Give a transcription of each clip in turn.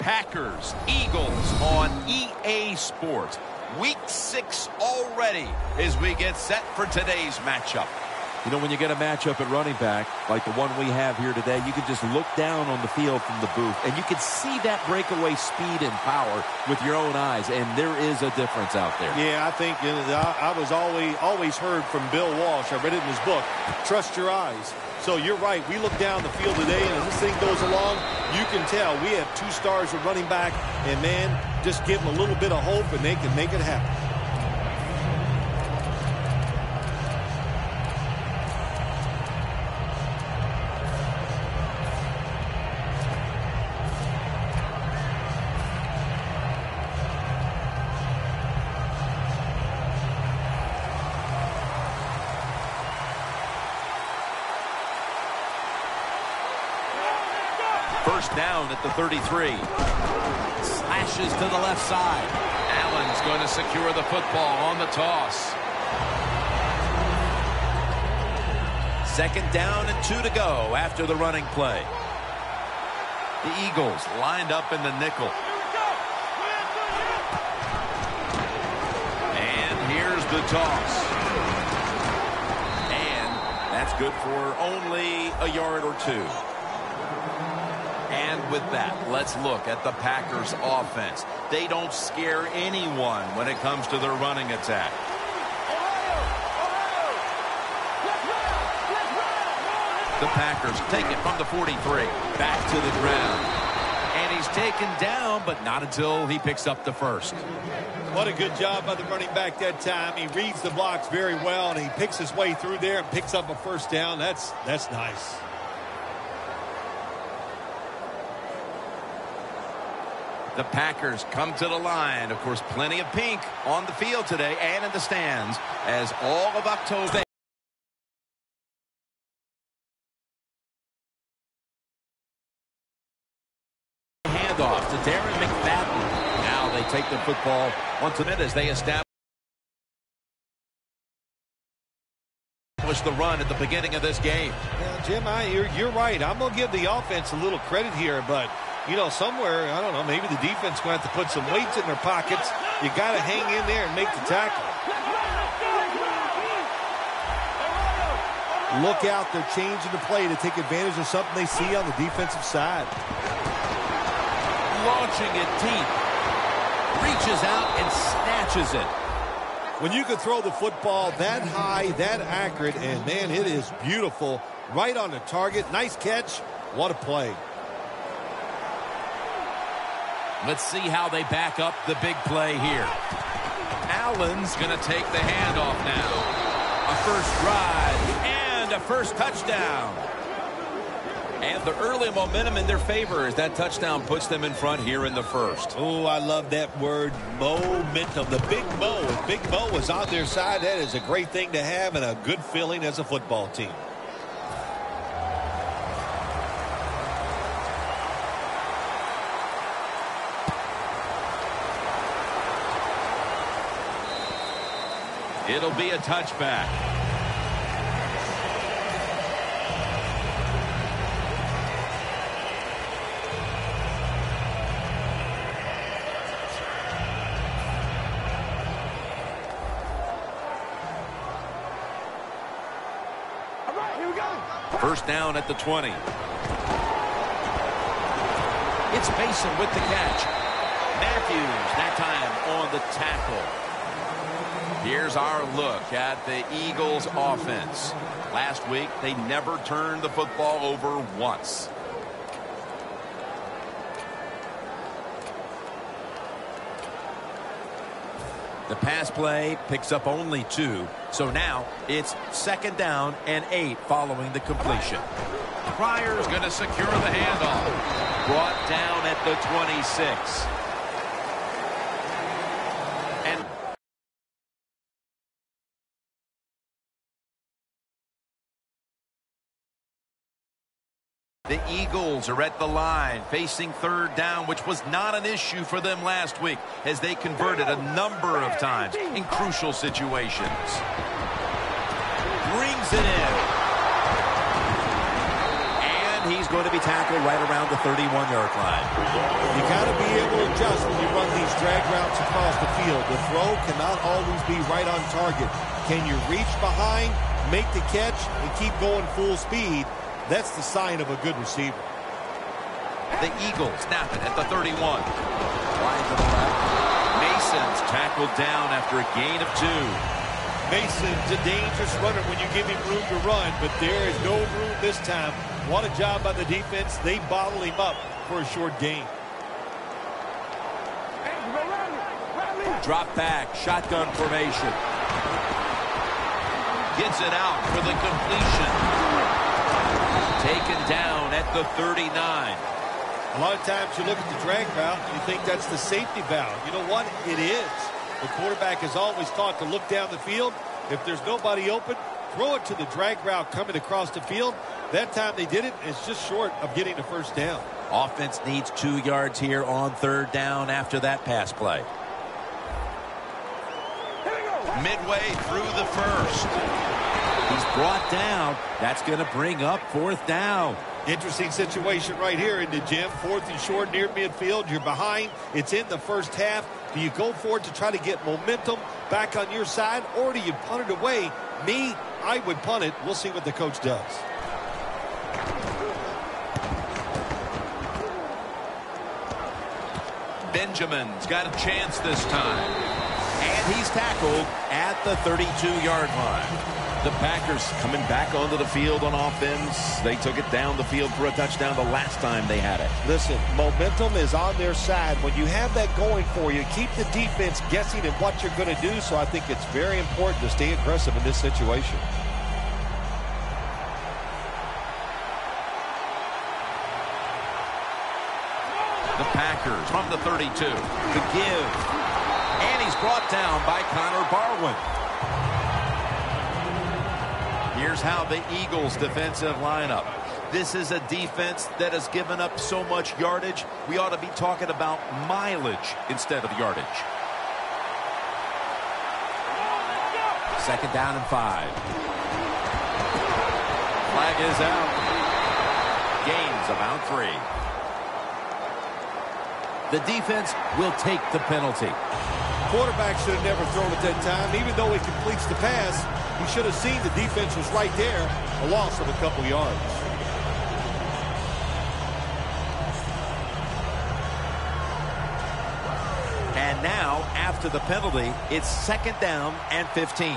Packers, Eagles on EA Sports. Week 6 already as we get set for today's matchup. You know, when you get a matchup at running back, like the one we have here today, you can just look down on the field from the booth, and you can see that breakaway speed and power with your own eyes, and there is a difference out there. Yeah, I think I was always heard from Bill Walsh. I read it in his book, trust your eyes. So you're right. We look down the field today, and as this thing goes along, you can tell we have 2 stars at running back, and, man, just give them a little bit of hope, and they can make it happen. First down at the 33. Slashes to the left side. Allen's going to secure the football on the toss. Second down and 2 to go after the running play. The Eagles lined up in the nickel. And here's the toss. And that's good for only a yard or 2. And with that, let's look at the Packers offense. They don't scare anyone when it comes to their running attack. The Packers take it from the 43. Back to the ground. And he's taken down, but not until he picks up the first. What a good job by the running back that time. He reads the blocks very well, and he picks his way through there and picks up a first down. That's nice. The Packers come to the line. Of course, plenty of pink on the field today and in the stands as all of October. Handoff to Darren McFadden. Now they take the football once a minute as they establish the run at the beginning of this game. Yeah, Jim, you're right. I'm going to give the offense a little credit here, but you know, somewhere, I don't know, maybe the defense going to have to put some weights in their pockets. You got to hang in there and make the tackle. Look out, they're changing the play to take advantage of something they see on the defensive side. Launching it deep. Reaches out and snatches it. When you can throw the football that high, that accurate, and, man, it is beautiful. Right on the target. Nice catch. What a play. Let's see how they back up the big play here. Allen's going to take the handoff now. A first drive and a first touchdown. And the early momentum in their favor as that touchdown puts them in front here in the first. Oh, I love that word, momentum. The big Mo. If Big Mo was on their side, that is a great thing to have and a good feeling as a football team. It'll be a touchback. All right, here we go. First down at the 20. It's Mason with the catch. Matthews, that time on the tackle. Here's our look at the Eagles offense. Last week, they never turned the football over once. The pass play picks up only 2. So now it's second down and 8 following the completion. Pryor's going to secure the handoff. Brought down at the 26. And the Eagles are at the line facing third down, which was not an issue for them last week as they converted a number of times in crucial situations. Brings it in. And he's going to be tackled right around the 31-yard line. You got to be able to adjust when you run these drag routes across the field. The throw cannot always be right on target. Can you reach behind, make the catch, and keep going full speed? That's the sign of a good receiver. The Eagles snap it at the 31. Wide to the left. Mason's tackled down after a gain of 2. Mason's a dangerous runner when you give him room to run, but there is no room this time. What a job by the defense. They bottle him up for a short gain. Drop back, shotgun formation. Gets it out for the completion. Taken down at the 39. A lot of times you look at the drag route and you think that's the safety valve. You know what? It is. The quarterback is always taught to look down the field. If there's nobody open, throw it to the drag route coming across the field. That time they did it, and it's just short of getting the first down. Offense needs 2 yards here on 3rd down after that pass play. Midway through the first. He's brought down. That's going to bring up 4th down. Interesting situation right here in the gym. 4th and short near midfield. You're behind. It's in the first half. Do you go for it to try to get momentum back on your side, or do you punt it away? Me, I would punt it. We'll see what the coach does. Benjamin's got a chance this time. And he's tackled at the 32-yard line. The Packers coming back onto the field on offense. They took it down the field for a touchdown the last time they had it. Listen, momentum is on their side. When you have that going for you, keep the defense guessing at what you're going to do. So I think it's very important to stay aggressive in this situation. The Packers from the 32. The give. And he's brought down by Connor Barwin. Here's how the Eagles defensive lineup. This is a defense that has given up so much yardage. We ought to be talking about mileage instead of yardage. 2nd down and 5. Flag is out. Gains about 3. The defense will take the penalty. Quarterback should have never thrown it that time. Even though he completes the pass, he should have seen the defense was right there. A loss of a couple yards. And now, after the penalty, it's 2nd down and 15.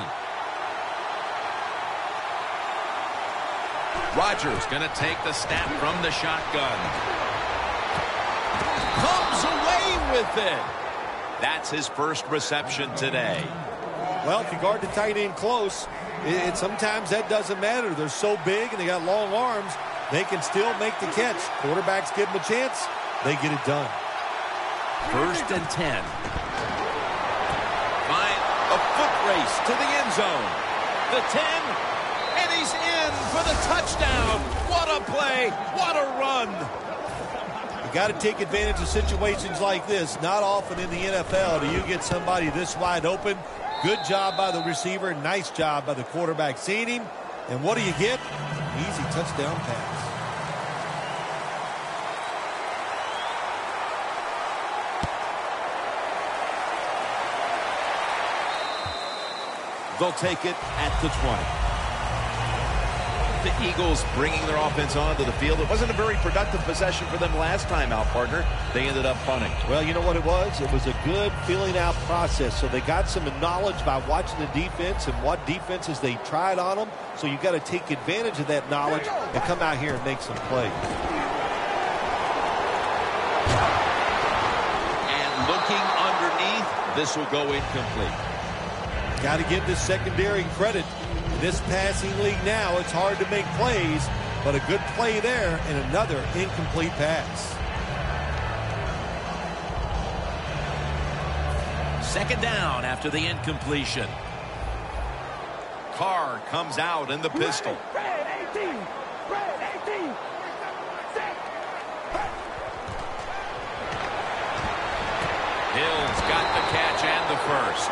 Rodgers going to take the snap from the shotgun. Comes away with it. That's his first reception today. Well, if you guard the tight end close, sometimes that doesn't matter. They're so big and they got long arms, they can still make the catch. Quarterbacks give them a chance, they get it done. 1st and 10. Find a foot race to the end zone. The 10, and he's in for the touchdown. What a play, what a run. You got to take advantage of situations like this. Not often in the NFL do you get somebody this wide open. Good job by the receiver. Nice job by the quarterback seeing him. And what do you get? Easy touchdown pass. They'll take it at the 20. The Eagles bringing their offense onto the field. It wasn't a very productive possession for them last time out, partner. They ended up punting. Well, you know what it was? It was a good filling out process. So they got some knowledge by watching the defense and what defenses they tried on them. So you got to take advantage of that knowledge and come out here and make some plays. And looking underneath, this will go incomplete. Got to give this secondary credit. In this passing league now, it's hard to make plays, but a good play there and another incomplete pass. 2nd down after the incompletion. Carr comes out in the pistol. Red 18. Red 18. Set. Hill's got the catch and the first.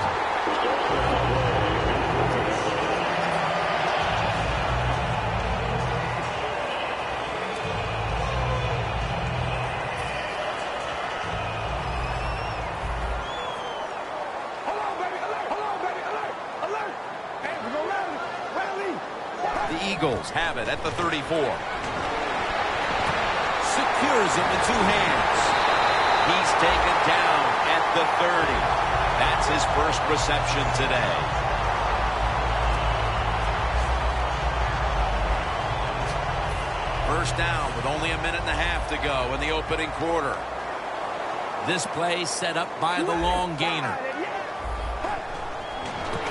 Eagles have it at the 34. Secures him in two hands. He's taken down at the 30. That's his first reception today. First down with only a minute and a half to go in the opening quarter. This play set up by the long gainer.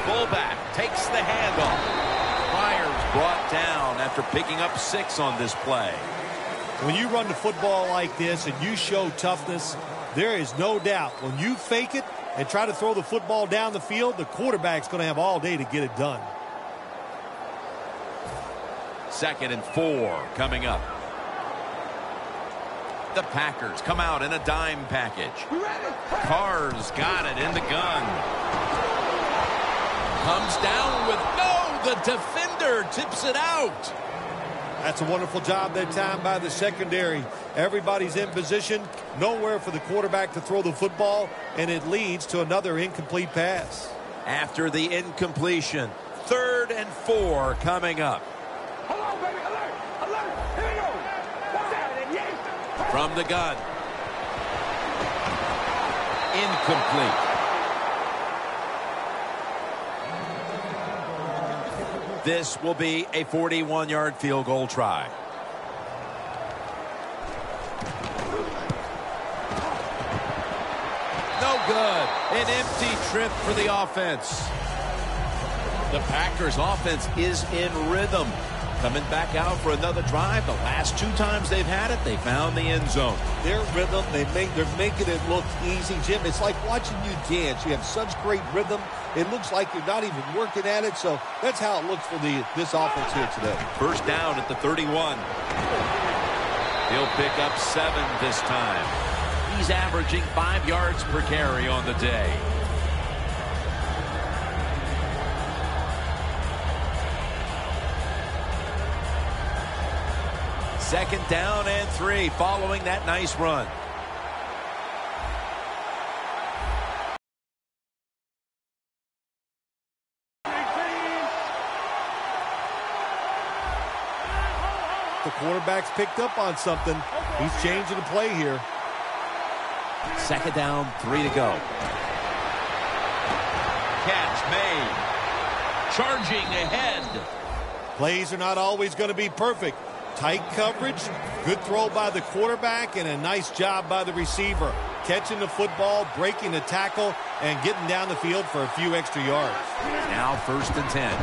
Fullback takes the handoff. Myers brought down after picking up 6 on this play. When you run the football like this and you show toughness, there is no doubt when you fake it and try to throw the football down the field, the quarterback's going to have all day to get it done. 2nd and 4 coming up. The Packers come out in a dime package. Carr's got it in the gun. Comes down with the defender tips it out. That's a wonderful job that time by the secondary. Everybody's in position, nowhere for the quarterback to throw the football, and it leads to another incomplete pass. After the incompletion, 3rd and 4 coming up. Hold on, baby. Alert. Alert. Here we go. What's that? From the gun. Incomplete. This will be a 41-yard field goal try. No good. An empty trip for the offense. The Packers offense is in rhythm. Coming back out for another drive. The last 2 times they've had it, they found the end zone. Their rhythm, they're making it look easy, Jim. It's like watching you dance. You have such great rhythm. It looks like you're not even working at it. So that's how it looks for this offense here today. First down at the 31. He'll pick up 7 this time. He's averaging 5 yards per carry on the day. Second down and 3 following that nice run. The quarterback's picked up on something. He's changing the play here. Second down, 3 to go. Catch made. Charging ahead. Plays are not always going to be perfect. Tight coverage, good throw by the quarterback, and a nice job by the receiver. Catching the football, breaking the tackle, and getting down the field for a few extra yards. Now 1st and 10.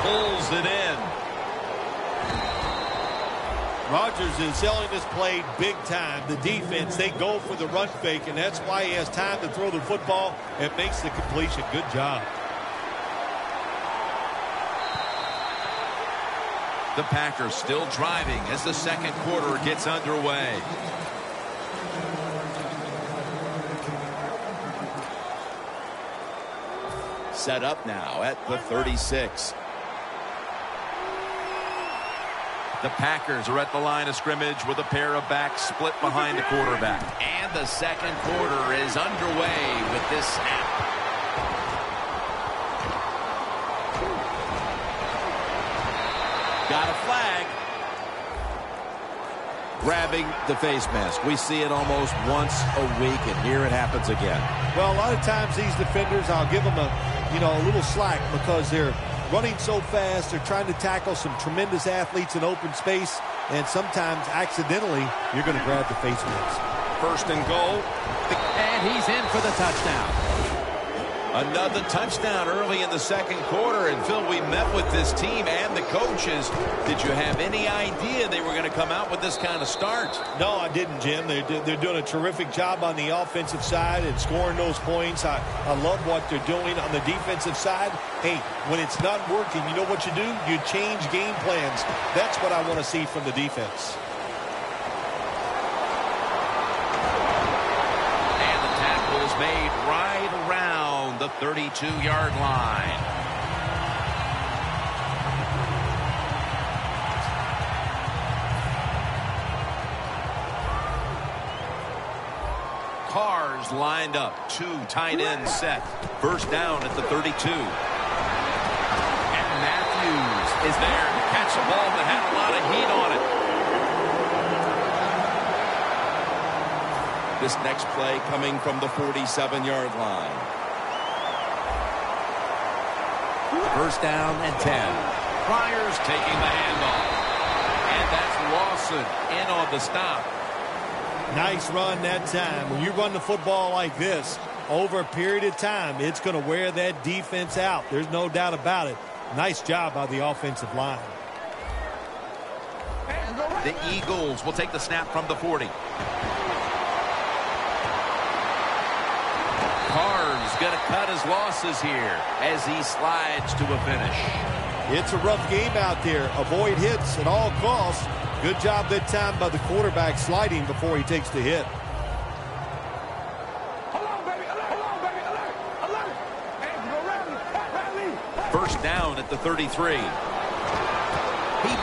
Pulls it in. Rodgers is selling this play big time. The defense, they go for the run fake, and that's why he has time to throw the football and makes the completion. Good job. The Packers still driving as the second quarter gets underway. Set up now at the 36. The Packers are at the line of scrimmage with a pair of backs split behind the quarterback. And the second quarter is underway with this snap. Got a flag. Grabbing the face mask. We see it almost once a week, and here it happens again. Well, a lot of times these defenders, I'll give them a little slack because they're running so fast. They're trying to tackle some tremendous athletes in open space, and sometimes accidentally you're going to grab the face mask. 1st and goal. And he's in for the touchdown. Another touchdown early in the second quarter. And, Phil, we met with this team and the coaches. Did you have any idea they were going to come out with this kind of start? No, I didn't, Jim. They're doing a terrific job on the offensive side and scoring those points. I love what they're doing on the defensive side. Hey, when it's not working, you know what you do? You change game plans. That's what I want to see from the defense. And the tackle is made right around the 32-yard line. Carr's lined up. 2 tight ends set. First down at the 32. And Matthews is there to catch a ball that had a lot of heat on it. This next play coming from the 47-yard line. First down and 10. Friars taking the handoff. And that's Lawson in on the stop. Nice run that time. When you run the football like this, over a period of time, it's going to wear that defense out. There's no doubt about it. Nice job by the offensive line. The Eagles will take the snap from the 40. Carr's going to cut his losses here as he slides to a finish. It's a rough game out there. Avoid hits at all costs. Good job that time by the quarterback sliding before he takes the hit. First down at the 33. He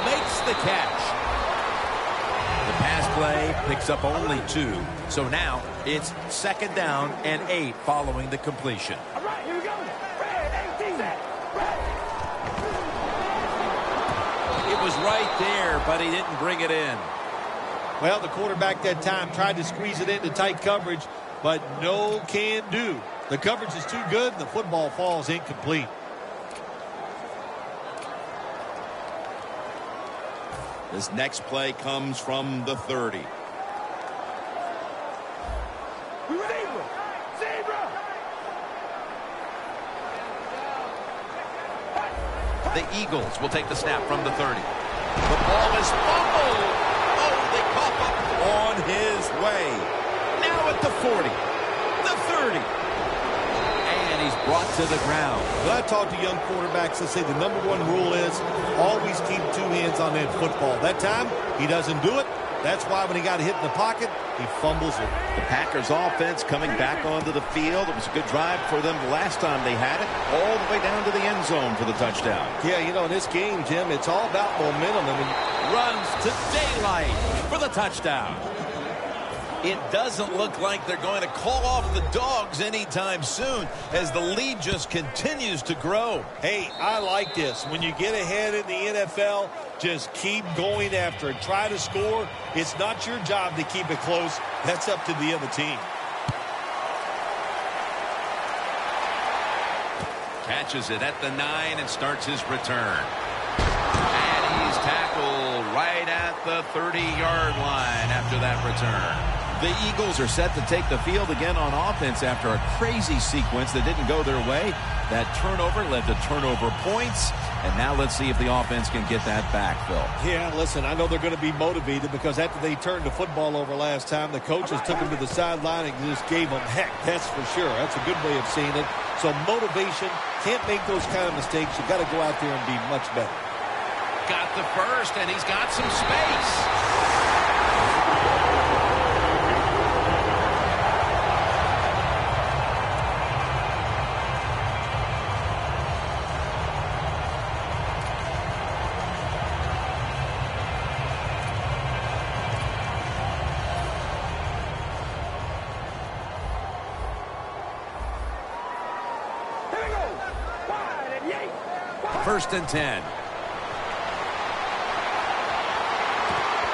makes the catch. The pass play picks up only 2. So now it's second down and 8 following the completion. All right, here we go. Red 18. It was right there, but he didn't bring it in. Well, the quarterback that time tried to squeeze it into tight coverage, but no can do. The coverage is too good, and the football falls incomplete. This next play comes from the 30. The Eagles will take the snap from the 30. The ball is fumbled. Oh, they cough up on his way. Now at the 40. The 30. And he's brought to the ground. When I talk to young quarterbacks, I say the number one rule is always keep 2 hands on that football. That time, he doesn't do it. That's why when he got hit in the pocket, he fumbles it. The Packers offense coming back onto the field. It was a good drive for them the last time they had it, all the way down to the end zone for the touchdown. Yeah, you know, in this game, Jim, it's all about momentum. I mean, Runs to daylight for the touchdown. It doesn't look like they're going to call off the dogs anytime soon as the lead just continues to grow. hey, I like this. When you get ahead in the NFL, just keep going after it. Try to score. It's not your job to keep it close. That's up to the other team. Catches it at the 9 and starts his return. And he's tackled right at the 30-yard line after that return. The Eagles are set to take the field again on offense after a crazy sequence that didn't go their way. That turnover led to turnover points. And now let's see if the offense can get that back, Phil. Yeah, listen, I know they're going to be motivated because after they turned the football over last time, the coaches took them to the sideline and just gave them heck. That's for sure. That's a good way of seeing it. So motivation, can't make those kind of mistakes. You've got to go out there and be much better. Got the first, and he's got some space. First and 10.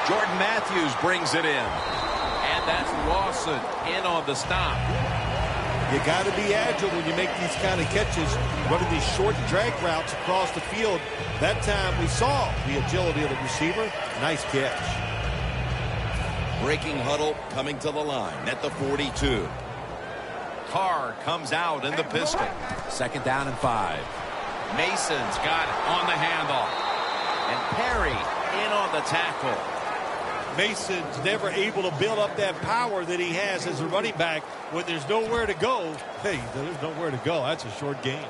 Jordan Matthews brings it in. And that's Lawson in on the stop. You got to be agile when you make these kind of catches, running these short drag routes across the field. That time we saw the agility of the receiver. Nice catch. Breaking huddle coming to the line at the 42. Carr comes out in the pistol. Second down and 5. Mason's got it on the handoff. And Perry in on the tackle. Mason's never able to build up that power that he has as a running back when there's nowhere to go. Hey, there's nowhere to go. That's a short gain.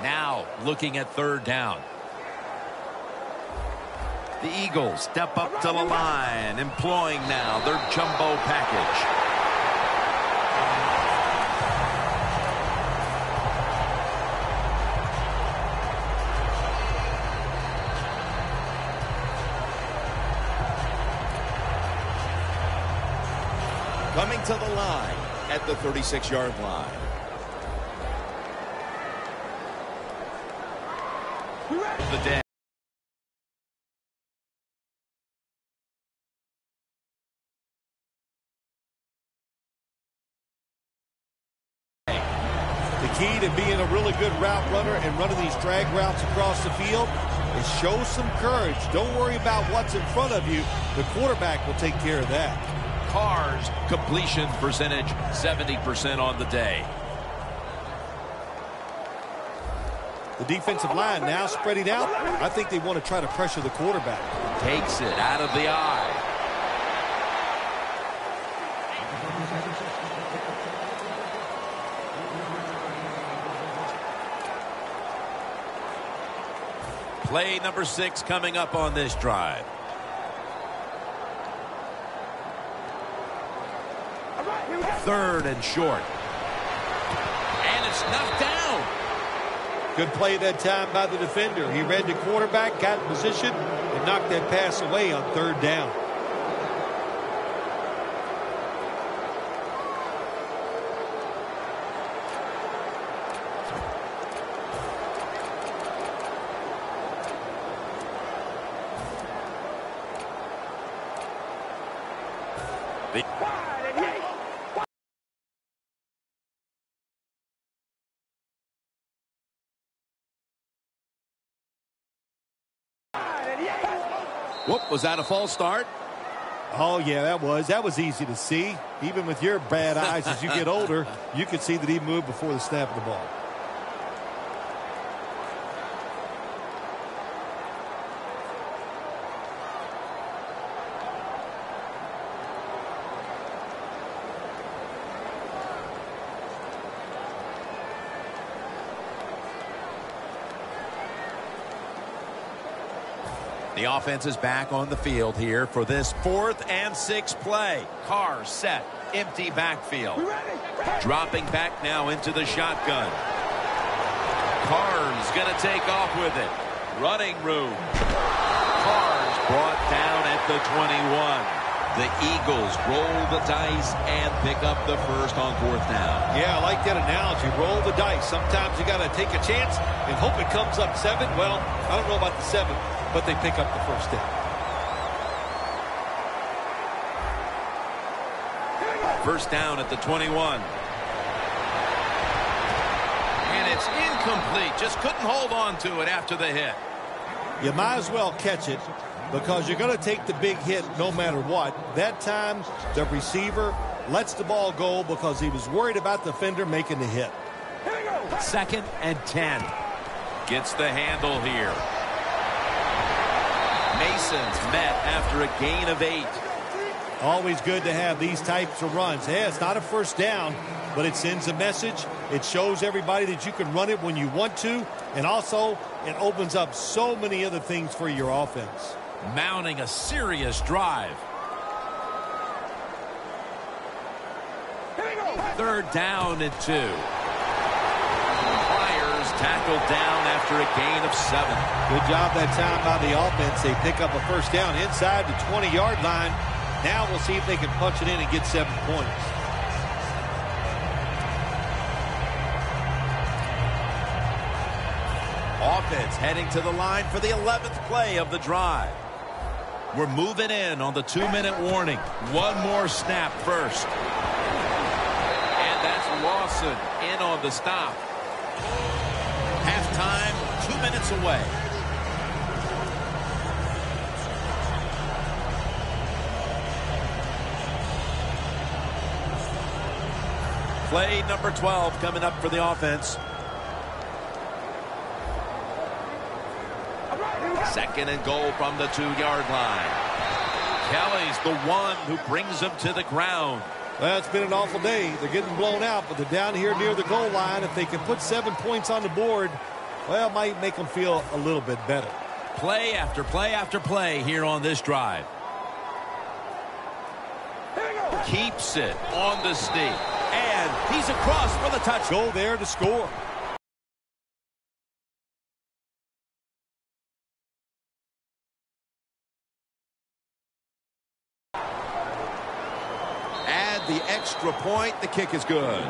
Now looking at third down. The Eagles step up to the line, employing now their jumbo package. Coming to the line at the 36-yard line. of the day. The key to being a really good route runner and running these drag routes across the field is show some courage. Don't worry about what's in front of you. The quarterback will take care of that. Carr's completion percentage, 70% on the day. The defensive line now spreading out. I think they want to try to pressure the quarterback. Takes it out of the eye. Play number 6 coming up on this drive. Third and short. And it's knocked down. Good play that time by the defender. He read the quarterback, got in position, and knocked that pass away on third down. Whoop, was that a false start? Oh, yeah, that was easy to see. Even with your bad eyes as you get older, you could see that he moved before the snap of the ball. The offense is back on the field here for this 4th and 6 play. Carr set, empty backfield. Dropping back now into the shotgun. Carr's going to take off with it. Running room. Carr's brought down at the 21. The Eagles roll the dice and pick up the first on 4th down. Yeah, I like that analogy. Roll the dice. Sometimes you got to take a chance and hope it comes up 7. Well, I don't know about the 7. But they pick up the first down. First down at the 21. And it's incomplete. Just couldn't hold on to it after the hit. You might as well catch it because you're going to take the big hit no matter what. That time, the receiver lets the ball go because he was worried about the defender making the hit. 2nd and 10. Gets the handle here. Mason's met after a gain of 8. Always good to have these types of runs. Hey, it's not a first down, but it sends a message. It shows everybody that you can run it when you want to, and also it opens up so many other things for your offense. Mounting a serious drive. 3rd down and 2. Tackled down after a gain of 7. Good job that time by the offense. They pick up a first down inside the 20-yard line. Now we'll see if they can punch it in and get 7 points. Offense heading to the line for the 11th play of the drive. We're moving in on the 2-minute warning. One more snap first. And that's Lawson in on the stop. Halftime, 2 minutes away. Play number 12 coming up for the offense. 2nd and goal from the 2-yard line. Kelly's the one who brings them to the ground. Well, it's been an awful day. They're getting blown out, but they're down here near the goal line. If they can put 7 points on the board, well, it might make them feel a little bit better. Play after play after play here on this drive. Keeps it on the sneak. And he's across for the touch. Go there to score. The extra point, the kick is good.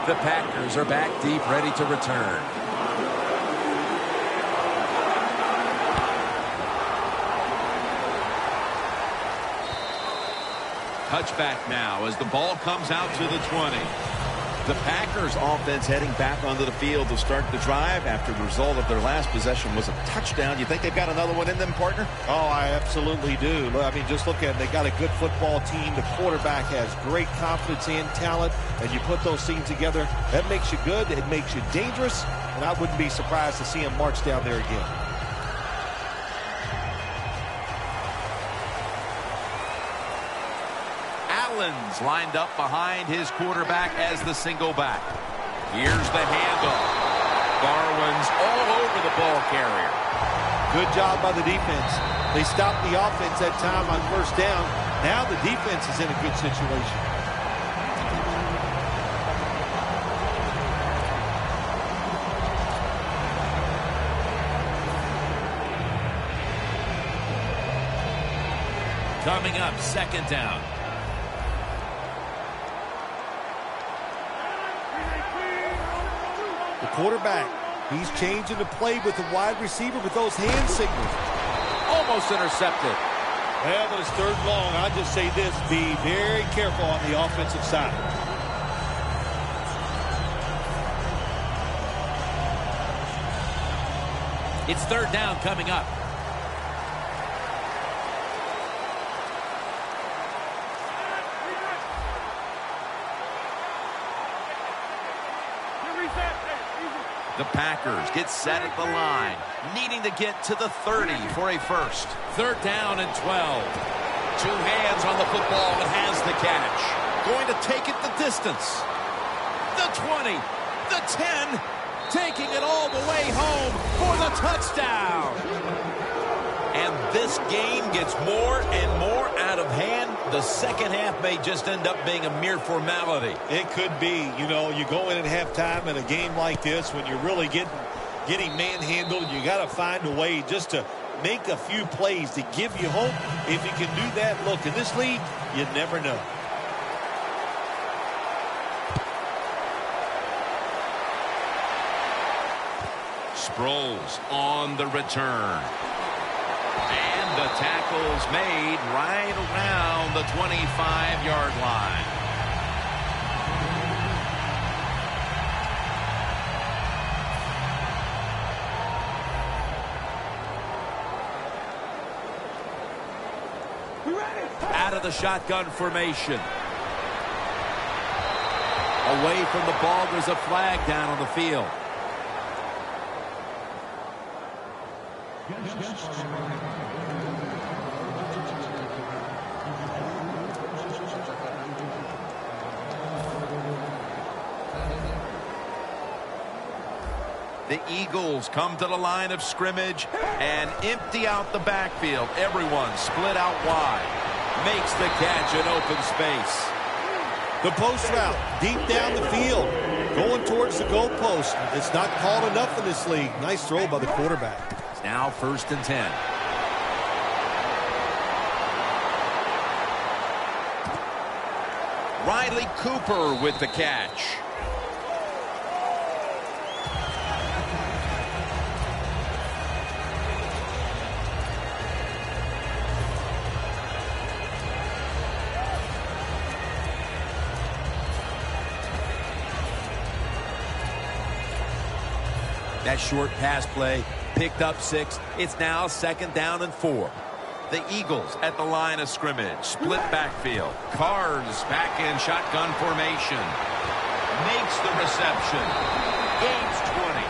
The Packers are back deep, ready to return. Touchback now as the ball comes out to the 20. The Packers offense heading back onto the field to start the drive after the result of their last possession was a touchdown. You think they've got another one in them, partner? Oh, I absolutely do. I mean, just look at it. They got a good football team. The quarterback has great confidence and talent, and you put those things together, that makes you good. It makes you dangerous, and I wouldn't be surprised to see him march down there again. Allen's lined up behind his quarterback as the single back. Here's the handoff. Darwin's all over the ball carrier. Good job by the defense. They stopped the offense that time on first down. Now the defense is in a good situation. Coming up, second down. The quarterback, he's changing the play with the wide receiver with those hand signals. Almost intercepted. Well, but it's third long. I'll just say this, be very careful on the offensive side. It's third down coming up. The Packers get set at the line, needing to get to the 30 for a first. Third down and 12. Two hands on the football and has the catch. Going to take it the distance. The 20, the 10, taking it all the way home for the touchdown. And this game gets more and more out of hand. The second half may just end up being a mere formality. It could be. You know, you go in at halftime in a game like this when you're really getting manhandled. You got to find a way just to make a few plays to give you hope. If you can do that, look, in this league, you never know. Sproles on the return. And the tackle's made right around the 25-yard line. Out of the shotgun formation. Away from the ball, there's a flag down on the field. The Eagles come to the line of scrimmage and empty out the backfield. Everyone split out wide. Makes the catch in open space. The post route, deep down the field, going towards the goalpost. It's not called enough in this league. Nice throw by the quarterback. It's now 1st and 10. Riley Cooper with the catch. That short pass play picked up 6. It's now 2nd down and 4. The Eagles at the line of scrimmage. Split backfield. Carr's back in shotgun formation. Makes the reception. Gains 20.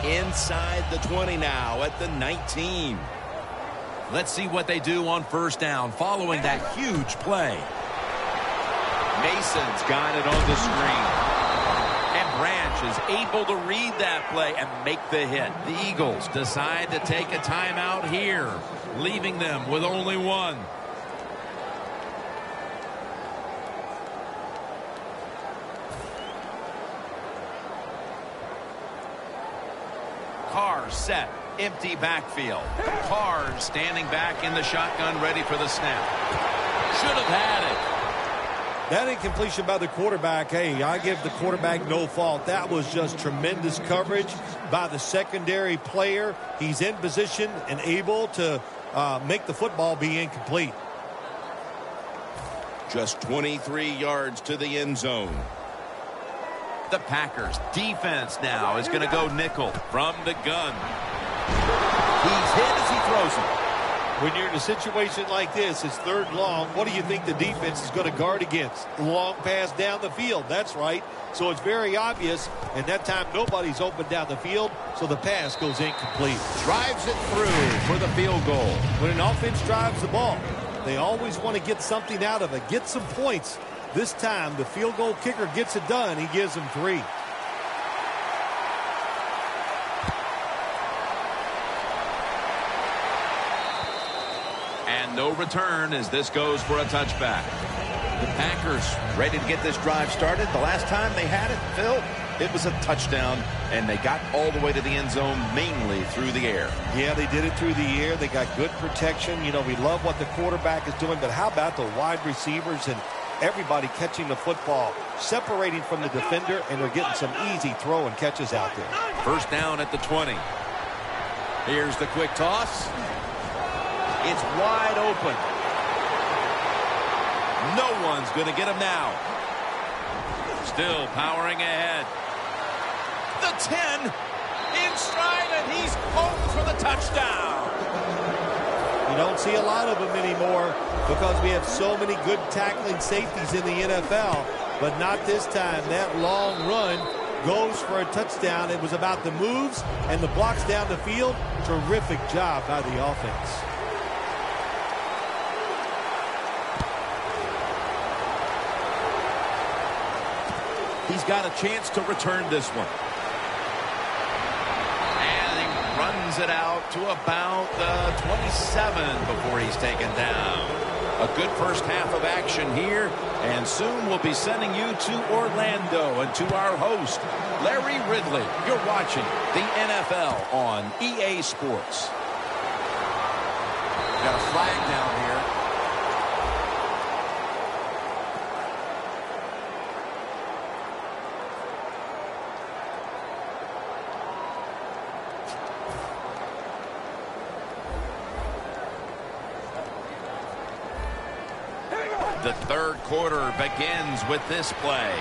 Inside the 20 now at the 19. Let's see what they do on 1st down following that huge play. Mason's got it on the screen. And Branch is able to read that play and make the hit. The Eagles decide to take a timeout here, leaving them with only one. Carr set, empty backfield. Carr standing back in the shotgun, ready for the snap. Should have had it. That incompletion by the quarterback, hey, I give the quarterback no fault. That was just tremendous coverage by the secondary player. He's in position and able to make the football be incomplete. Just 23 yards to the end zone. The Packers defense now is going to go nickel from the gun. He's hit as he throws it. When you're in a situation like this, it's third long. What do you think the defense is going to guard against? Long pass down the field. That's right. So it's very obvious. And that time nobody's open down the field. So the pass goes incomplete. Drives it through for the field goal. When an offense drives the ball, they always want to get something out of it. Get some points. This time the field goal kicker gets it done. He gives them 3. No return as this goes for a touchback. The Packers ready to get this drive started. The last time they had it, Phil, it was a touchdown, and they got all the way to the end zone mainly through the air. Yeah, they did it through the air. They got good protection. You know, we love what the quarterback is doing, but how about the wide receivers and everybody catching the football, separating from the defender, and they're getting some easy throw and catches out there. First down at the 20. Here's the quick toss. It's wide open. No one's going to get him now. Still powering ahead. The 10 in stride, and he's home for the touchdown. You don't see a lot of them anymore because we have so many good tackling safeties in the NFL, but not this time. That long run goes for a touchdown. It was about the moves and the blocks down the field. Terrific job by the offense. He's got a chance to return this one. And he runs it out to about the 27 before he's taken down. A good first half of action here, and soon we'll be sending you to Orlando and to our host, Larry Ridley. You're watching the NFL on EA Sports. Got a flag down here. The third quarter begins with this play.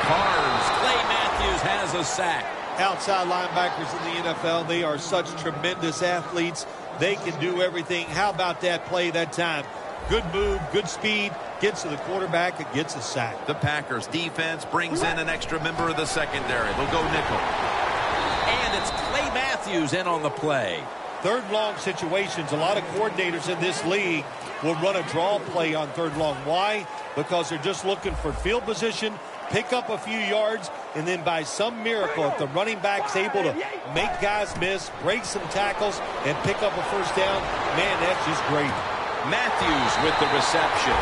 Carnes, Clay Matthews has a sack. Outside linebackers in the NFL, they are such tremendous athletes. They can do everything. How about that play that time? Good move, good speed, gets to the quarterback, and gets a sack. The Packers defense brings in an extra member of the secondary. They'll go nickel. And it's Clay Matthews in on the play. Third long situations, a lot of coordinators in this league will run a draw play on third long. Why? Because they're just looking for field position, pick up a few yards, and then by some miracle, if the running back's able to make guys miss, break some tackles, and pick up a first down, man, that's just great. Matthews with the reception.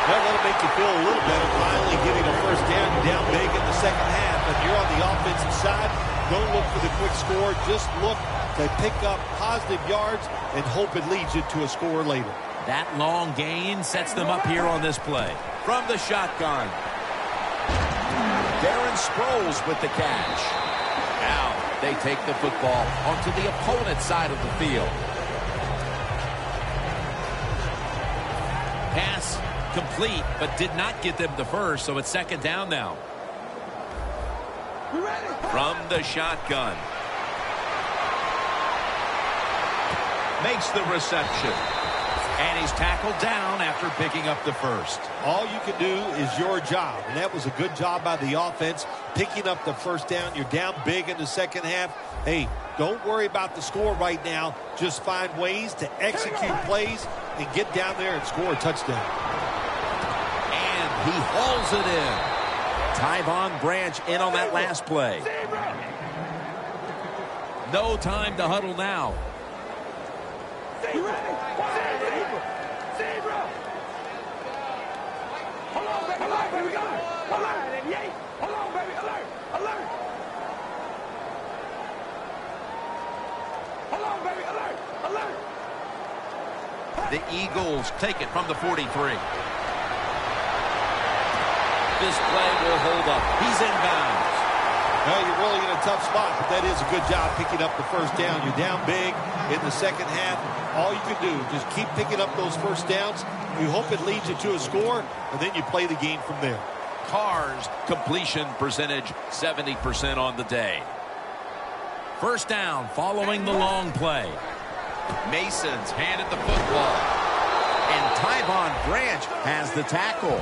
Well, that'll make you feel a little better finally getting a first down. You're down big in the second half, and you're on the offensive side. Don't look for the quick score. Just look to pick up positive yards and hope it leads you to a score later. That long gain sets them up here on this play. From the shotgun. Darren Sproles with the catch. Now they take the football onto the opponent's side of the field. Pass complete, but did not get them the first, so it's second down now. From the shotgun. Makes the reception. And he's tackled down after picking up the first. All you can do is your job, and that was a good job by the offense, picking up the first down. You're down big in the second half. Hey, don't worry about the score right now. Just find ways to execute plays and get down there and score a touchdown. And he hauls it in. Tyvon Branch in on that last play. No time to huddle now. The Eagles take it from the 43. this play will hold up. He's inbounds. Well, you're really in a tough spot, but that is a good job picking up the first down. You're down big in the second half. All you can do, just keep picking up those first downs. You hope it leads you to a score, and then you play the game from there. Carr's completion percentage, 70% on the day. First down following the long play. Mason's handed the football. And Tyvon Branch has the tackle.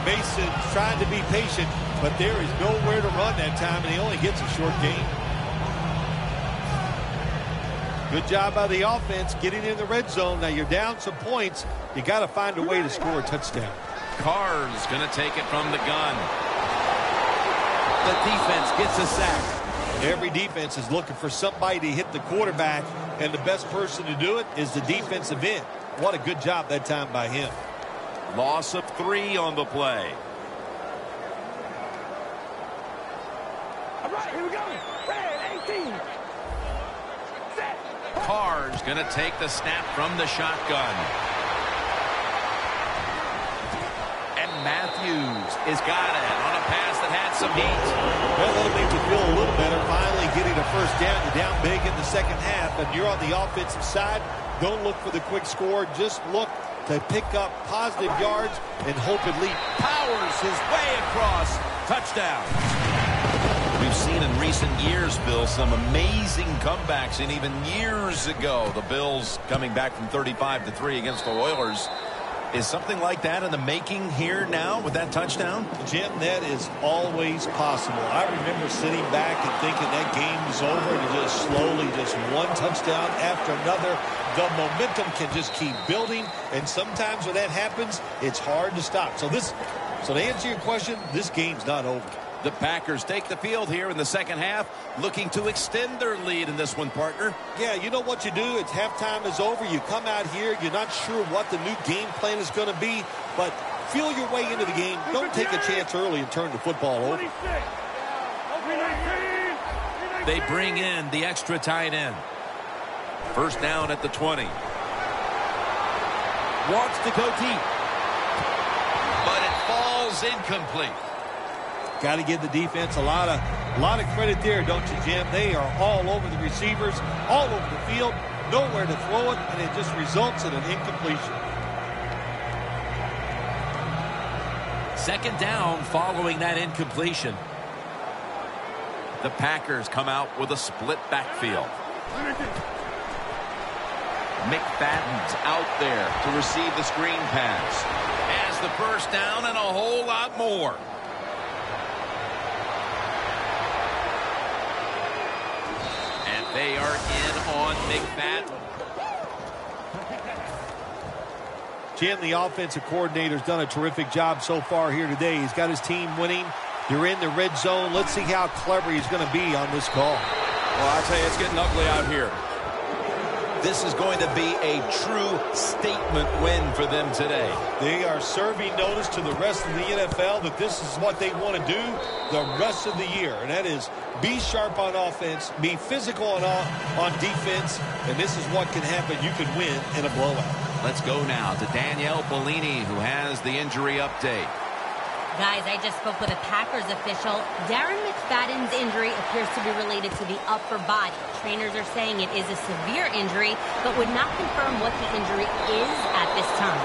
Mason's trying to be patient, but there is nowhere to run that time, and he only gets a short gain. Good job by the offense getting in the red zone. Now you're down some points. You got to find a way to score a touchdown. Carr's going to take it from the gun. The defense gets a sack. Every defense is looking for somebody to hit the quarterback, and the best person to do it is the defensive end. What a good job that time by him. Loss of 3 on the play. All right, here we go. Red 18. Set. Carr's going to take the snap from the shotgun. And Matthews has got it on a pass that had some heat. Well, that'll make you feel a little better. Finally getting a first down. You're down big in the second half, and you're on the offensive side. Don't look for the quick score. Just look to pick up positive yards and hope it leads. Powers his way across. Touchdown. We've seen in recent years, Bill, some amazing comebacks, and even years ago, the Bills coming back from 35-3 against the Oilers. Is something like that in the making here now with that touchdown? Jim, that is always possible. I remember sitting back and thinking that game was over, and just slowly, just one touchdown after another. The momentum can just keep building, and sometimes when that happens, it's hard to stop. So to answer your question, this game's not over. The Packers take the field here in the second half, looking to extend their lead in this one, partner. Yeah, you know what you do? It's halftime is over. You come out here. You're not sure what the new game plan is going to be, but feel your way into the game. Don't take a chance early and turn the football over. They bring in the extra tight end. First down at the 20. Wants to go deep. But it falls incomplete. Got to give the defense a lot of credit there, don't you, Jim? They are all over the receivers, all over the field, nowhere to throw it, and it just results in an incompletion. Second down following that incompletion. The Packers come out with a split backfield. McFadden's out there to receive the screen pass. Has the first down and a whole lot more. And they are in on McFadden. Jim, the offensive coordinator's done a terrific job so far here today. He's got his team winning. You're in the red zone. Let's see how clever he's going to be on this call. Well, I tell you, it's getting ugly out here. This is going to be a true statement win for them today. They are serving notice to the rest of the NFL that this is what they want to do the rest of the year. And that is be sharp on offense, be physical on defense, and this is what can happen. You can win in a blowout. Let's go now to Danielle Bellini, who has the injury update. Guys, I just spoke with a Packers official. Darren McFadden's injury appears to be related to the upper body. Trainers are saying it is a severe injury, but would not confirm what the injury is at this time.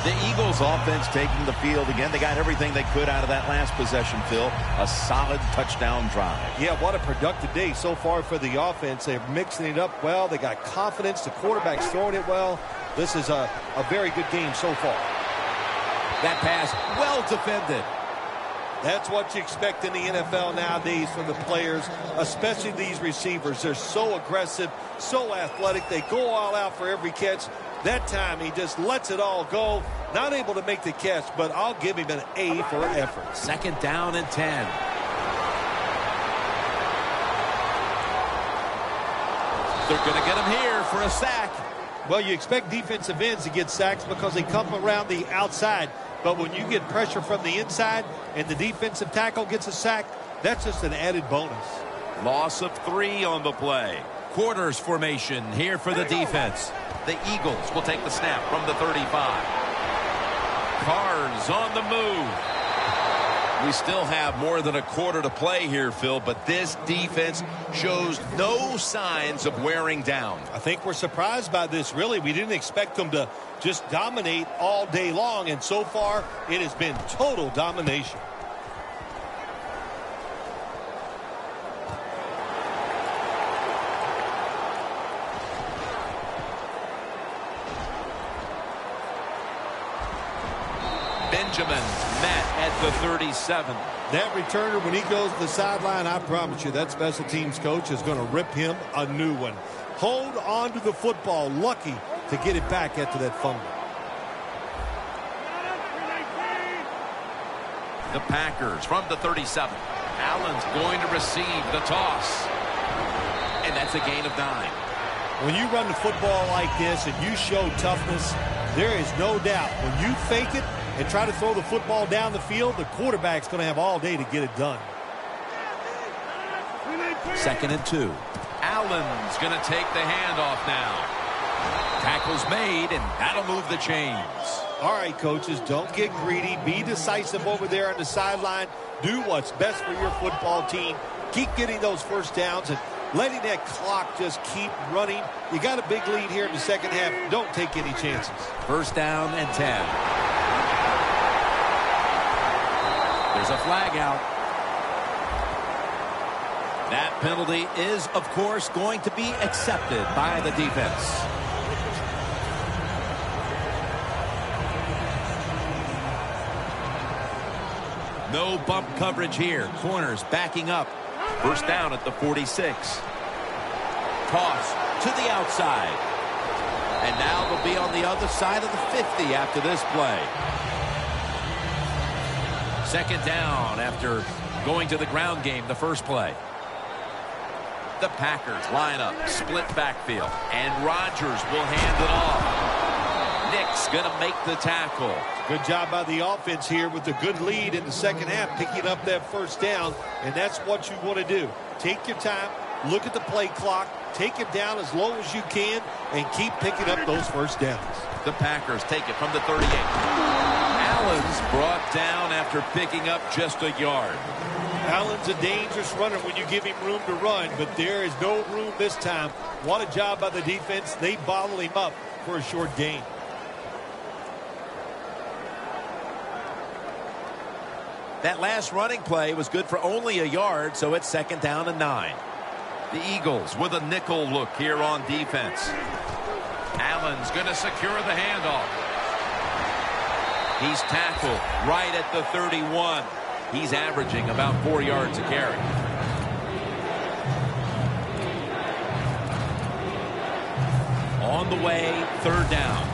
The Eagles offense taking the field again. They got everything they could out of that last possession, Phil. A solid touchdown drive. Yeah, what a productive day so far for the offense. They're mixing it up well. They got confidence. The quarterback's throwing it well. This is a very good game so far. That pass well defended. That's what you expect in the NFL nowadays from the players, especially these receivers. They're so aggressive, so athletic. They go all out for every catch. That time he just lets it all go. Not able to make the catch, but I'll give him an A for effort. Second down and 10. They're going to get him here for a sack. Well, you expect defensive ends to get sacks because they come around the outside. But when you get pressure from the inside and the defensive tackle gets a sack, that's just an added bonus. Loss of 3 on the play. Quarters formation here for the defense. The Eagles will take the snap from the 35. Carr's on the move. We still have more than a quarter to play here, Phil, but this defense shows no signs of wearing down. I think we're surprised by this, really. We didn't expect them to just dominate all day long, and so far it has been total domination. Benjamin's met at the 37. That returner, when he goes to the sideline, I promise you that special teams coach is going to rip him a new one. Hold on to the football. Lucky to get it back after that fumble. The Packers from the 37. Allen's going to receive the toss. And that's a gain of 9. When you run the football like this and you show toughness, there is no doubt when you fake it and try to throw the football down the field, the quarterback's going to have all day to get it done. 2nd and 2. Allen's going to take the handoff now. Tackle's made, and that'll move the chains. All right, coaches, don't get greedy. Be decisive over there on the sideline. Do what's best for your football team. Keep getting those first downs and letting that clock just keep running. You got a big lead here in the second half. Don't take any chances. 1st down and 10. There's a flag out. That penalty is, of course, going to be accepted by the defense. No bump coverage here. Corners backing up. 1st down at the 46. Toss to the outside. And now they'll be on the other side of the 50 after this play. 2nd down after going to the ground game the first play. The Packers line up, split backfield, and Rodgers will hand it off. Nick's going to make the tackle. Good job by the offense here with a good lead in the second half, picking up that 1st down, and that's what you want to do. Take your time, look at the play clock, take it down as low as you can, and keep picking up those 1st downs. The Packers take it from the 38. Allen's brought down after picking up just a yard. Allen's a dangerous runner when you give him room to run, but there is no room this time. What a job by the defense. They bottle him up for a short gain. That last running play was good for only a yard, so it's 2nd down and 9. The Eagles with a nickel look here on defense. Allen's going to secure the handoff. He's tackled right at the 31. He's averaging about 4 yards a carry. On the way, 3rd down.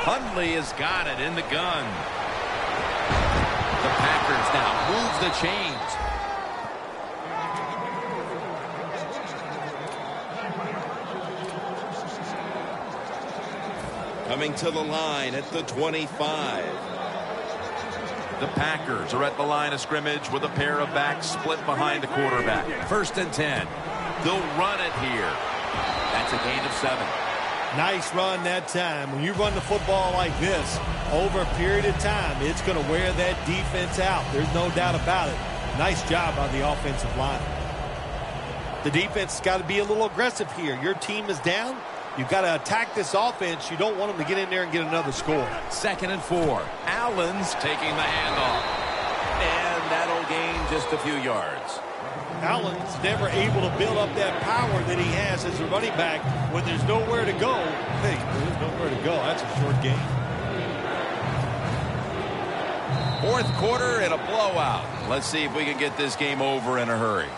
Hundley has got it in the gun. The Packers now move the chains. Coming to the line at the 25. The Packers are at the line of scrimmage with a pair of backs split behind the quarterback. 1st and 10. They'll run it here. That's a gain of 7. Nice run that time. When you run the football like this, over a period of time, it's going to wear that defense out. There's no doubt about it. Nice job by the offensive line. The defense has got to be a little aggressive here. Your team is down. You've got to attack this offense. You don't want them to get in there and get another score. 2nd and 4. Allen's taking the handoff. And that'll gain just a few yards. Allen's never able to build up that power that he has as a running back when there's nowhere to go. Hey, there's nowhere to go. That's a short game. 4th quarter and a blowout. Let's see if we can get this game over in a hurry.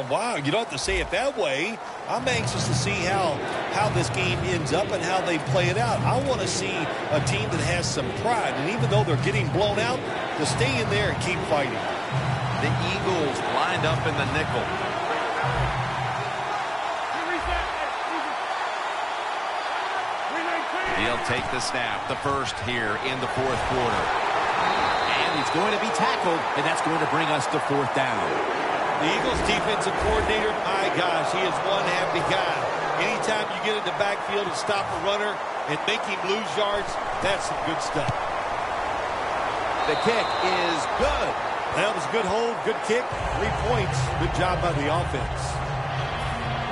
Wow, you don't have to say it that way. I'm anxious to see how this game ends up and how they play it out. I want to see a team that has some pride, and even though they're getting blown out, to stay in there and keep fighting. The Eagles lined up in the nickel. He'll take the snap, the first here in the 4th quarter. And he's going to be tackled, and that's going to bring us to 4th down. The Eagles defensive coordinator, my gosh, he is one happy guy. Anytime you get in the backfield and stop a runner and make him lose yards, that's some good stuff. The kick is good. That was a good hold, good kick, 3 points. Good job by the offense.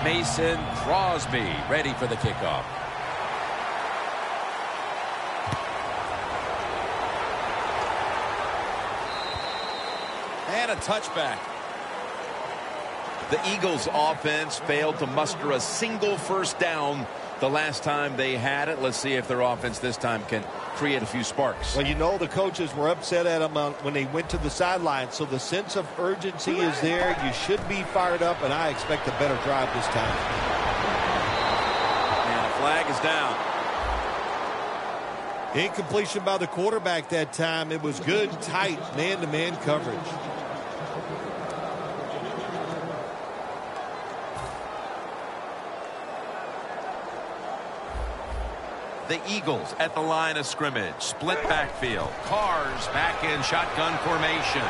Mason Crosby ready for the kickoff. And a touchback. The Eagles offense failed to muster a single first down the last time they had it. Let's see if their offense this time can create a few sparks. Well, you know the coaches were upset at them when they went to the sideline, so the sense of urgency is there. You should be fired up, and I expect a better drive this time. And a flag is down. Incompletion by the quarterback that time. It was good, tight, man-to-man coverage. The Eagles at the line of scrimmage. Split backfield. Carr's back in shotgun formation.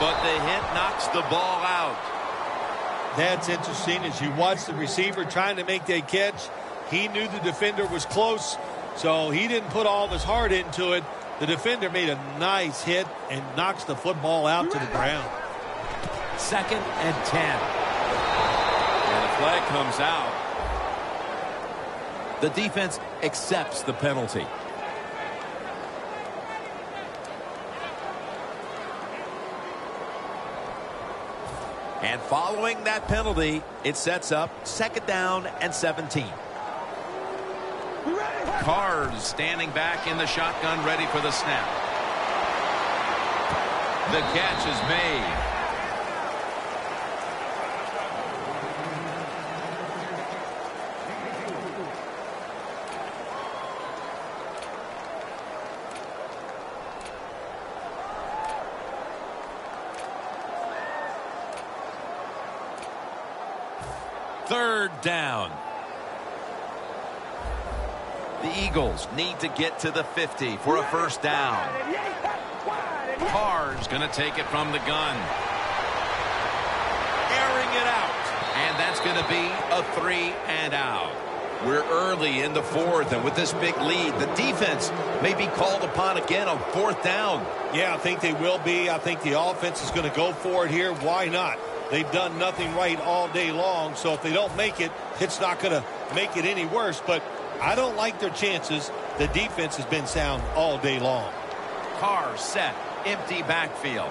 But the hit knocks the ball out. That's interesting. As you watch the receiver trying to make that catch, he knew the defender was close, so he didn't put all of his heart into it. The defender made a nice hit and knocks the football out to the ground. 2nd and 10. And the flag comes out. The defense accepts the penalty. And following that penalty, it sets up 2nd down and 17. Carr's standing back in the shotgun, ready for the snap. The catch is made. Third down. The Eagles need to get to the 50 for a first down. Carr's going to take it from the gun. Airing it out. And that's going to be a 3 and out. We're early in the 4th, and with this big lead, the defense may be called upon again on 4th down. Yeah, I think they will be. I think the offense is going to go for it here. Why not? They've done nothing right all day long, so if they don't make it, it's not going to make it any worse. But I don't like their chances. The defense has been sound all day long. Carr set, empty backfield.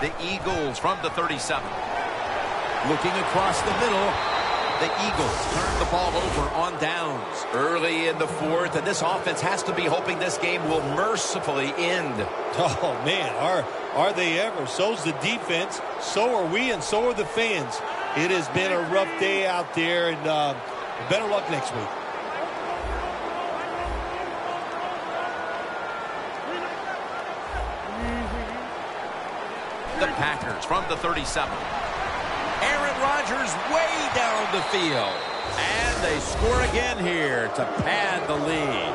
The Eagles from the 37. Looking across the middle, the Eagles turn the ball over on downs. Early in the 4th, and this offense has to be hoping this game will mercifully end. Oh, man, are they ever? So's the defense, so are we, and so are the fans. It has been a rough day out there, and better luck next week. The Packers from the 37. Aaron Rodgers way down the field. And they score again here to pad the lead.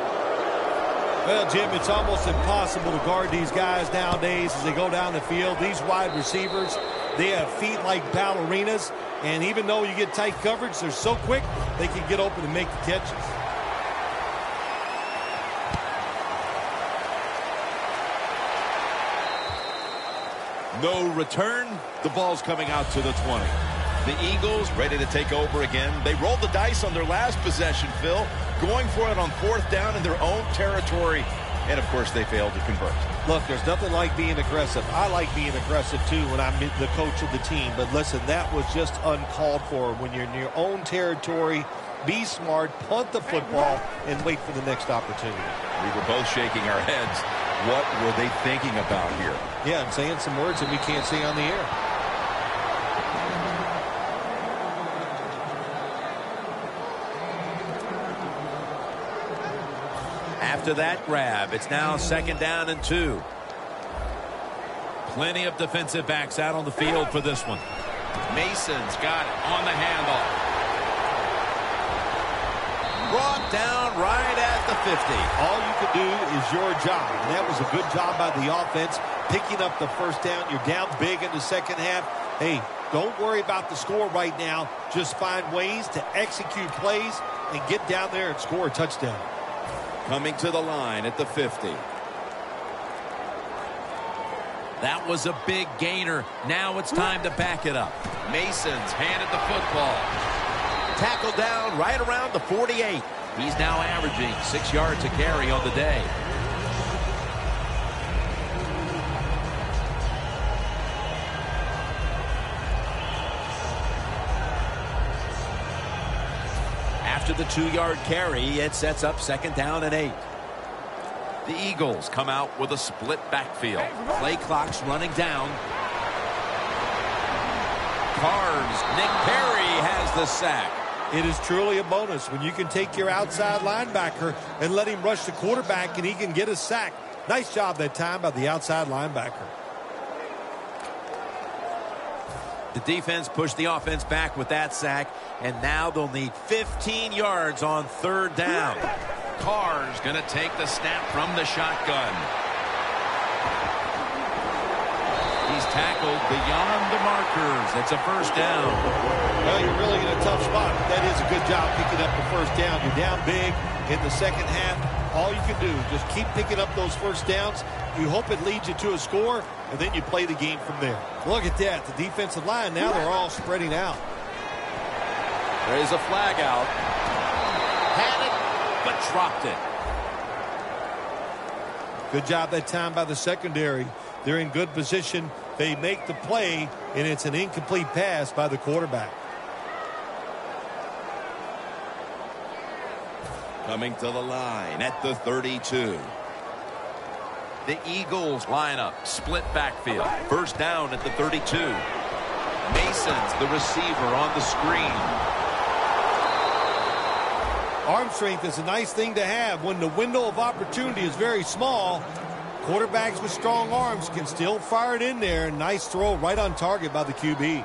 Well, Jim, it's almost impossible to guard these guys nowadays as they go down the field. These wide receivers, they have feet like ballerinas. And even though you get tight coverage, they're so quick, they can get open and make the catches. No return. The ball's coming out to the 20. The Eagles ready to take over again. They rolled the dice on their last possession, Phil, going for it on 4th down in their own territory. And, of course, they failed to convert. Look, there's nothing like being aggressive. I like being aggressive, too, when I'm the coach of the team. But, listen, that was just uncalled for. When you're in your own territory, be smart, punt the football, and wait for the next opportunity. We were both shaking our heads. What were they thinking about here? Yeah, I'm saying some words that we can't say on the air. After that grab, it's now 2nd down and 2. Plenty of defensive backs out on the field for this one. Mason's got it on the handoff. Brought down right at the 50. All you can do is your job. And that was a good job by the offense, picking up the first down. You're down big in the second half. Hey, don't worry about the score right now. Just find ways to execute plays and get down there and score a touchdown. Coming to the line at the 50. That was a big gainer. Now it's time to back it up. Mason's handed the football. Tackled down right around the 48. He's now averaging 6 yards a carry on the day. After the 2-yard carry, it sets up 2nd down and 8. The Eagles come out with a split backfield. Play clock's running down. Carnes, Nick Perry has the sack. It is truly a bonus when you can take your outside linebacker and let him rush the quarterback and he can get a sack. Nice job that time by the outside linebacker. The defense pushed the offense back with that sack, and now they'll need 15 yards on 3rd down. Carr's going to take the snap from the shotgun. He's tackled beyond the markers. It's a 1st down. Well, you're really in a tough spot. That is a good job picking up the 1st down. You're down big in the second half. All you can do is just keep picking up those 1st downs. You hope it leads you to a score, and then you play the game from there. Look at that. The defensive line, now they're all spreading out. There's a flag out. Had it, but dropped it. Good job that time by the secondary. They're in good position. They make the play, and it's an incomplete pass by the quarterback. Coming to the line at the 32. The Eagles line up, split backfield. 1st down at the 32. Mason's the receiver on the screen. Arm strength is a nice thing to have when the window of opportunity is very small. Quarterbacks with strong arms can still fire it in there. Nice throw right on target by the QB.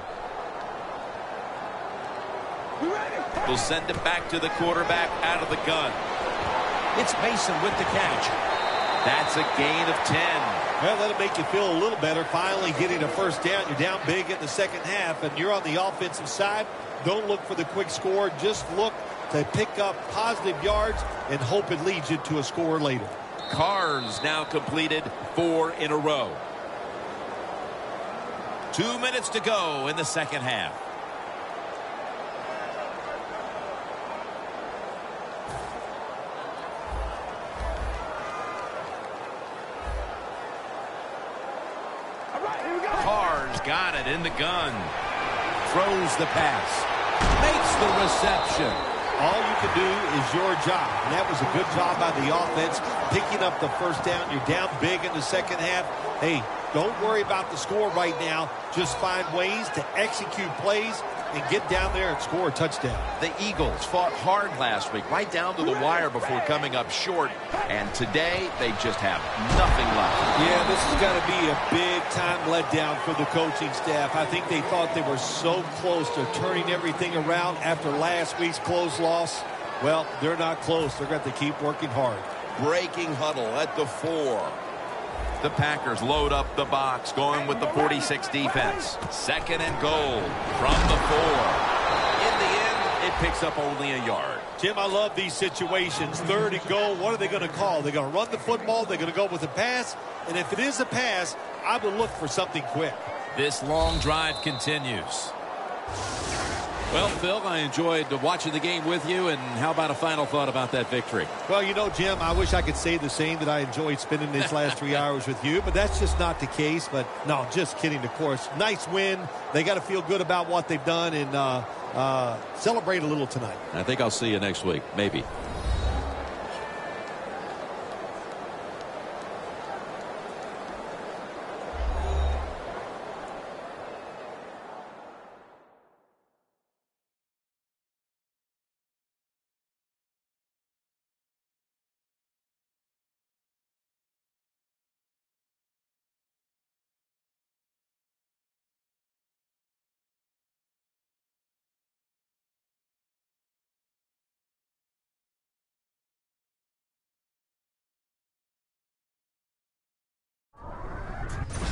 They'll send it back to the quarterback out of the gun. It's Mason with the catch. That's a gain of 10. Well, that'll make you feel a little better. Finally getting a 1st down. You're down big in the second half, and you're on the offensive side. Don't look for the quick score. Just look to pick up positive yards and hope it leads you to a score later. Carr's now completed 4 in a row. 2 minutes to go in the second half. Carr's got it in the gun. Throws the pass. Makes the reception. All you can do is your job. And that was a good job by the offense, picking up the 1st down. You're down big in the second half. Hey, don't worry about the score right now. Just find ways to execute plays and get down there and score a touchdown. The Eagles fought hard last week, right down to the wire before coming up short. And today, they just have nothing left. Yeah, this has got to be a big-time letdown for the coaching staff. I think they thought they were so close to turning everything around after last week's close loss. Well, they're not close. They're going to have to keep working hard. Breaking huddle at the 4. The Packers load up the box, going with the 46 defense. 2nd and goal from the 4. In the end, it picks up only a yard. Jim, I love these situations. 3rd and goal. What are they going to call? They're going to run the football. They're going to go with a pass. And if it is a pass, I would look for something quick. This long drive continues. Well, Phil, I enjoyed watching the game with you, and how about a final thought about that victory? Well, you know, Jim, I wish I could say the same, that I enjoyed spending these last 3 hours with you, but that's just not the case. But, no, just kidding, of course. Nice win. They got to feel good about what they've done and celebrate a little tonight. I think I'll see you next week, maybe.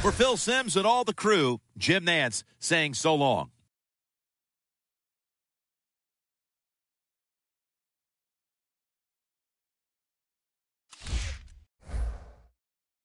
For Phil Simms and all the crew, Jim Nance saying so long.